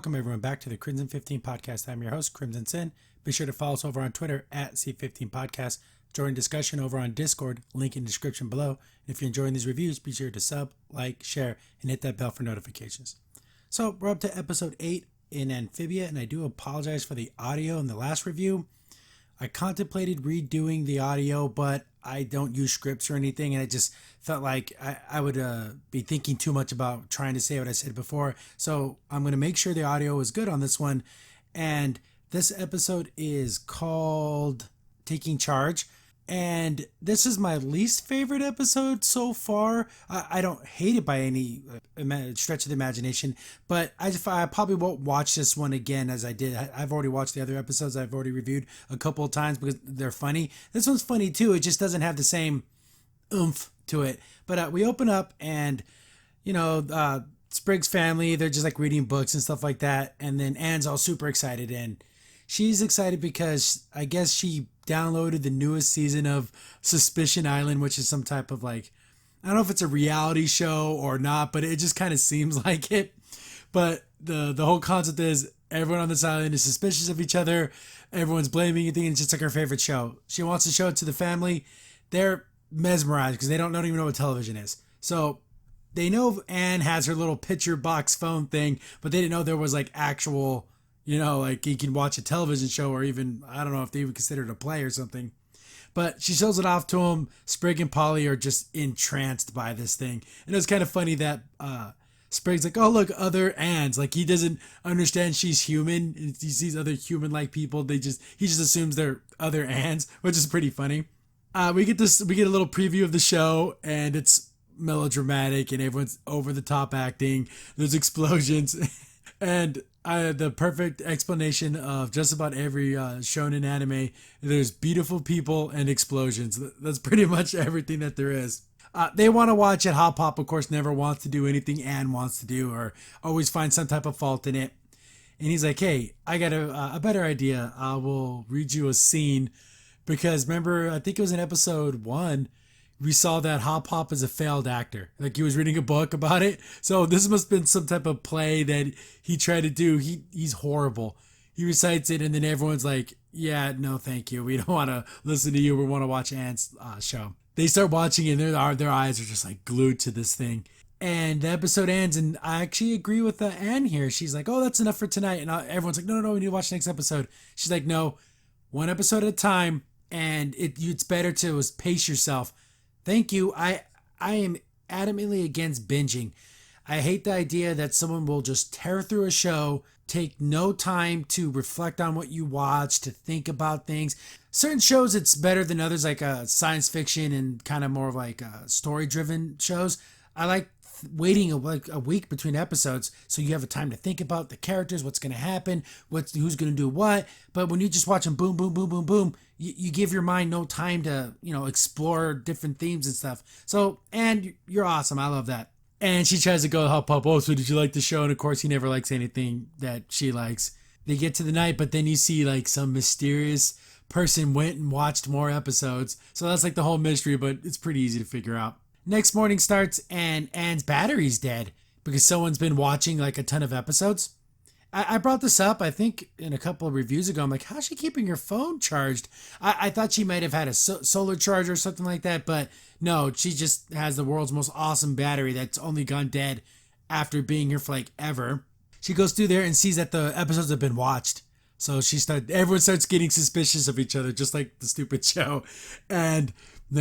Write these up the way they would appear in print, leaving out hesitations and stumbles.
Welcome everyone back to the Crimson 15 podcast. I'm your host, Crimson Sin. Be sure to follow us over on Twitter at C15 Podcast. Join discussion over on Discord, link in the description below. And if you're enjoying these reviews, be sure to sub, like, share, and hit that bell for notifications. So we're up to episode 8 in Amphibia, and I do apologize for the audio in the last review. I contemplated redoing the audio, but I don't use scripts or anything, and I just felt like I would be thinking too much about trying to say what I said before. So I'm going to make sure the audio is good on this one. And this episode is called Taking Charge. And this is my least favorite episode so far. I don't hate it by any stretch of the imagination, but I probably won't watch this one again as I did. I've already watched the other episodes I've already reviewed a couple of times because they're funny. This one's funny too. It just doesn't have the same oomph to it. But we open up and, Sprig's family, they're just like reading books and stuff like that. And then Anne's all super excited, and she's excited because I guess she downloaded the newest season of Suspicion Island, which is some type of I don't know if it's a reality show or not, but it just kind of seems like it. But the whole concept is everyone on this island is suspicious of each other. Everyone's blaming anything. It's just like her favorite show. She wants to show it to the family. They're mesmerized because they don't even know what television is. So they know Anne has her little picture box phone thing, but they didn't know there was actual, you can watch a television show, or even, I don't know if they even consider it a play or something. But she shows it off to him. Sprig and Polly are just entranced by this thing. And it was kind of funny that Sprig's like, oh, look, other Anns. He doesn't understand she's human. He sees other human-like people. He just assumes they're other Anns, which is pretty funny. We get a little preview of the show, and it's melodramatic, and everyone's over-the-top acting. There's explosions. And the perfect explanation of just about every shonen anime. There's beautiful people and explosions. That's pretty much everything that there is. They want to watch it. Hop Pop, of course, never wants to do anything Anne wants to do, or always finds some type of fault in it. And he's like, hey, I got a better idea. I will read you a scene. Because remember, I think it was in episode 1, we saw that Hop Hop is a failed actor. He was reading a book about it. So this must have been some type of play that he tried to do. He's horrible. He recites it, and then everyone's like, yeah, no, thank you. We don't want to listen to you. We want to watch Anne's show. They start watching it, and their eyes are just glued to this thing. And the episode ends, and I actually agree with Anne here. She's like, oh, that's enough for tonight. And everyone's like, no, we need to watch the next episode. She's like, no, one episode at a time, and it's better to pace yourself. Thank you. I am adamantly against binging. I hate the idea that someone will just tear through a show, take no time to reflect on what you watch, to think about things. Certain shows, it's better than others, like science fiction and kind of more story-driven shows. I like waiting a week between episodes so you have a time to think about the characters, what's going to happen, who's going to do what. But when you just watch them boom, boom, boom, boom, boom, you give your mind no time to, explore different themes and stuff. So, and you're awesome. I love that. And she tries to go Hop Pop, oh, so did you like the show? And of course, he never likes anything that she likes. They get to the night, but then you see some mysterious person went and watched more episodes. So that's the whole mystery, but it's pretty easy to figure out. Next morning starts, and Anne's battery's dead because someone's been watching a ton of episodes. I brought this up, I think, in a couple of reviews ago. I'm like, how's she keeping her phone charged? I thought she might have had a solar charger or something like that, but no, she just has the world's most awesome battery that's only gone dead after being here for ever. She goes through there and sees that the episodes have been watched. So everyone starts getting suspicious of each other, just like the stupid show. And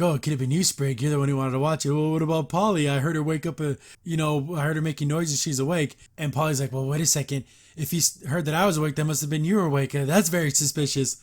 oh, it could have been you, Sprig. You're the one who wanted to watch it. Well, what about Polly? I heard her wake up, I heard her making noises. She's awake. And Polly's like, well, wait a second. If he heard that I was awake, that must have been you awake. That's very suspicious.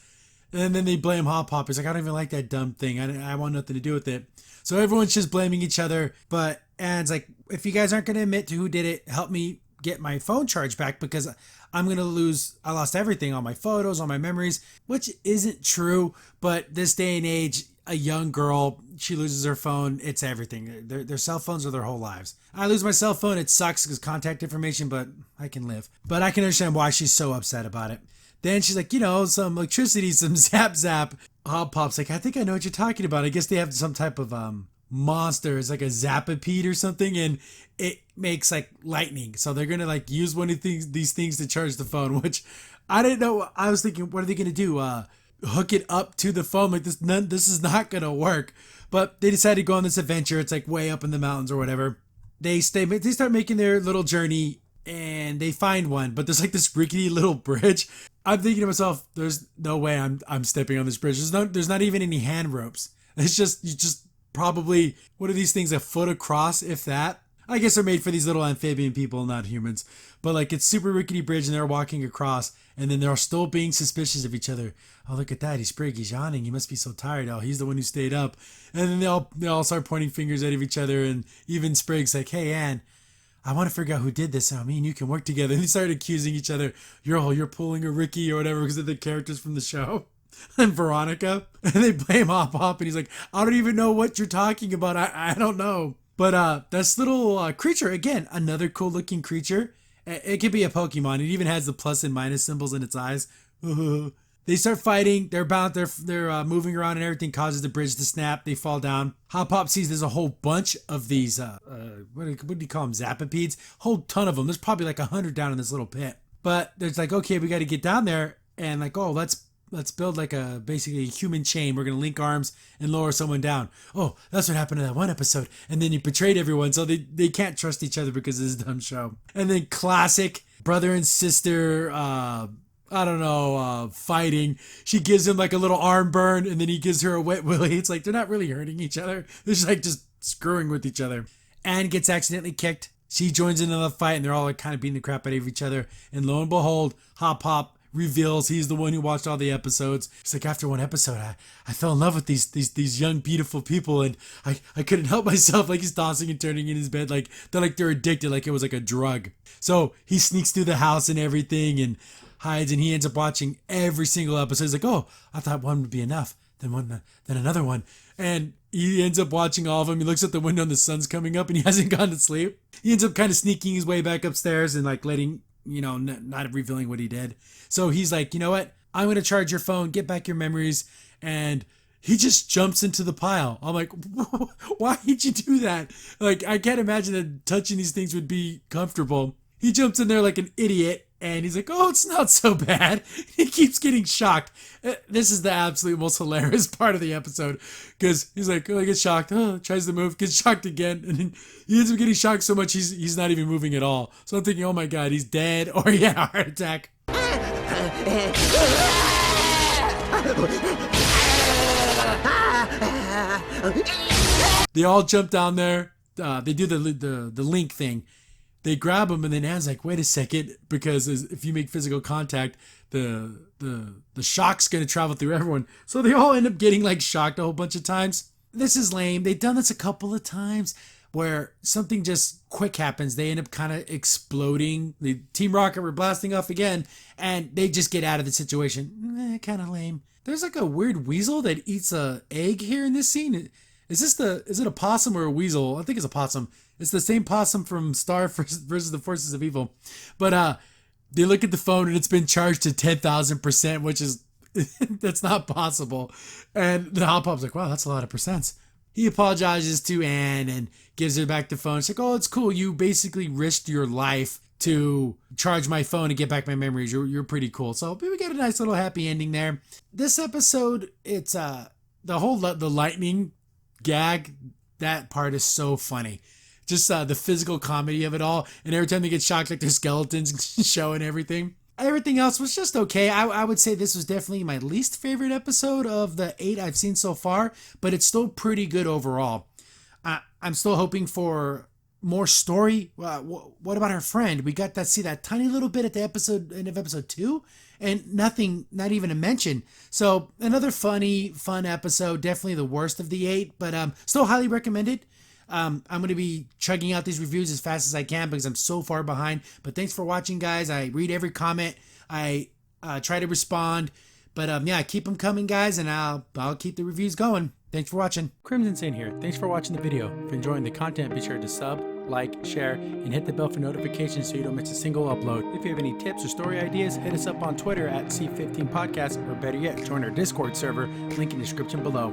And then they blame Hop Hop. He's like, I don't even like that dumb thing. I want nothing to do with it. So everyone's just blaming each other. But Anne's like, if you guys aren't going to admit to who did it, help me get my phone charged back because I'm going to I lost everything, all my photos, all my memories, which isn't true. But this day and age, a young girl, she loses her phone. It's everything. Their cell phones are their whole lives. I lose my cell phone. It sucks because contact information, but I can live. But I can understand why she's so upset about it. Then she's like, some electricity, some zap. Hop Pop's like, I think I know what you're talking about. I guess they have some type of monster. It's like a Zapapede or something, and it makes like lightning. So they're gonna like use one of these things to charge the phone, which I didn't know. I was thinking, what are they gonna do? Hook it up to the phone? Like this is not gonna work. But they decided to go on this adventure. It's like way up in the mountains or whatever. They start making their little journey, and they find one, but there's like this rickety little bridge. I'm thinking to myself, there's no way I'm stepping on this bridge. There's not even any hand ropes. It's just, you just probably, what are these things, a foot across, if that? I guess they're made for these little amphibian people, not humans. But like, it's super rickety bridge, and they're walking across, and then they're still being suspicious of each other. Oh, look at that, he's yawning. He must be so tired. Oh, he's the one who stayed up. And then they all start pointing fingers at each other, and even Sprig's like, hey, Anne, I want to figure out who did this. So me and you can work together. And they started accusing each other. You're pulling a Ricky or whatever, because of the characters from the show. And Veronica. And they blame Hop Hop. And he's like, I don't even know what you're talking about. I don't know. But this little creature, again, another cool looking creature. It could be a Pokemon. It even has the plus and minus symbols in its eyes. They start fighting. They're moving around, and everything causes the bridge to snap. They fall down. Hop Hop sees there's a whole bunch of these, what do you call them? Zapapedes? Whole ton of them. There's probably like 100 down in this little pit. But there's like, okay, we got to get down there, and like, oh, let's build like basically a human chain. We're going to link arms and lower someone down. Oh, that's what happened in that one episode. And then he betrayed everyone, so they can't trust each other because of this dumb show. And then classic brother and sister, fighting. She gives him like a little arm burn, and then he gives her a wet willy. It's like, they're not really hurting each other. They're just like screwing with each other. Anne gets accidentally kicked. She joins into the fight, and they're all like kind of beating the crap out of each other. And lo and behold, Hop Hop reveals he's the one who watched all the episodes. It's like, after one episode, I fell in love with these young, beautiful people, and I couldn't help myself. Like, he's tossing and turning in his bed. Like they're addicted, like it was like a drug. So he sneaks through the house and everything, and hides, and he ends up watching every single episode. He's like, oh, I thought one would be enough. Then another one. And he ends up watching all of them. He looks at the window, and the sun's coming up, and he hasn't gone to sleep. He ends up kind of sneaking his way back upstairs and like letting, not revealing what he did. So he's like, you know what? I'm going to charge your phone, get back your memories. And he just jumps into the pile. I'm like, why did you do that? Like, I can't imagine that touching these things would be comfortable. He jumps in there like an idiot. And he's like, oh, it's not so bad. He keeps getting shocked. This is the absolute most hilarious part of the episode. Because he's like, oh, I get shocked. Oh, tries to move, gets shocked again. And then he ends up getting shocked so much he's not even moving at all. So I'm thinking, oh my God, he's dead. Or yeah, heart attack. They all jump down there. They do the link thing. They grab him, and then Anne's like, wait a second, because if you make physical contact, the shock's going to travel through everyone. So they all end up getting like shocked a whole bunch of times. This is lame. They've done this a couple of times where something just quick happens. They end up kind of exploding. The Team Rocket were blasting off again, and they just get out of the situation. Kind of lame. There's like a weird weasel that eats a egg here in this scene. Is it a possum or a weasel? I think it's a possum. It's the same possum from Star versus the Forces of Evil. But they look at the phone, and it's been charged to 10,000%, which is, that's not possible. And the Hop Hop's like, wow, that's a lot of percents. He apologizes to Anne and gives her back the phone. She's like, oh, it's cool. You basically risked your life to charge my phone and get back my memories. You're pretty cool. So we get a nice little happy ending there. This episode, it's the lightning gag, that part is so funny. Just the physical comedy of it all, and every time they get shocked, like their skeletons show and everything. Everything else was just okay. I would say this was definitely my least favorite episode of the 8 I've seen so far, but it's still pretty good overall. I'm still hoping for more story. What about our friend? We got to see that tiny little bit at the end of episode 2, and nothing, not even a mention. So another fun episode. Definitely the worst of the 8, but still highly recommended. I'm going to be chugging out these reviews as fast as I can because I'm so far behind. But thanks for watching, guys. I read every comment. I try to respond. But yeah, keep them coming, guys, and I'll keep the reviews going. Thanks for watching. Crimson Saint here. Thanks for watching the video. If you're enjoying the content, be sure to sub, like, share, and hit the bell for notifications so you don't miss a single upload. If you have any tips or story ideas, hit us up on Twitter at C15Podcast, or better yet, join our Discord server, link in the description below.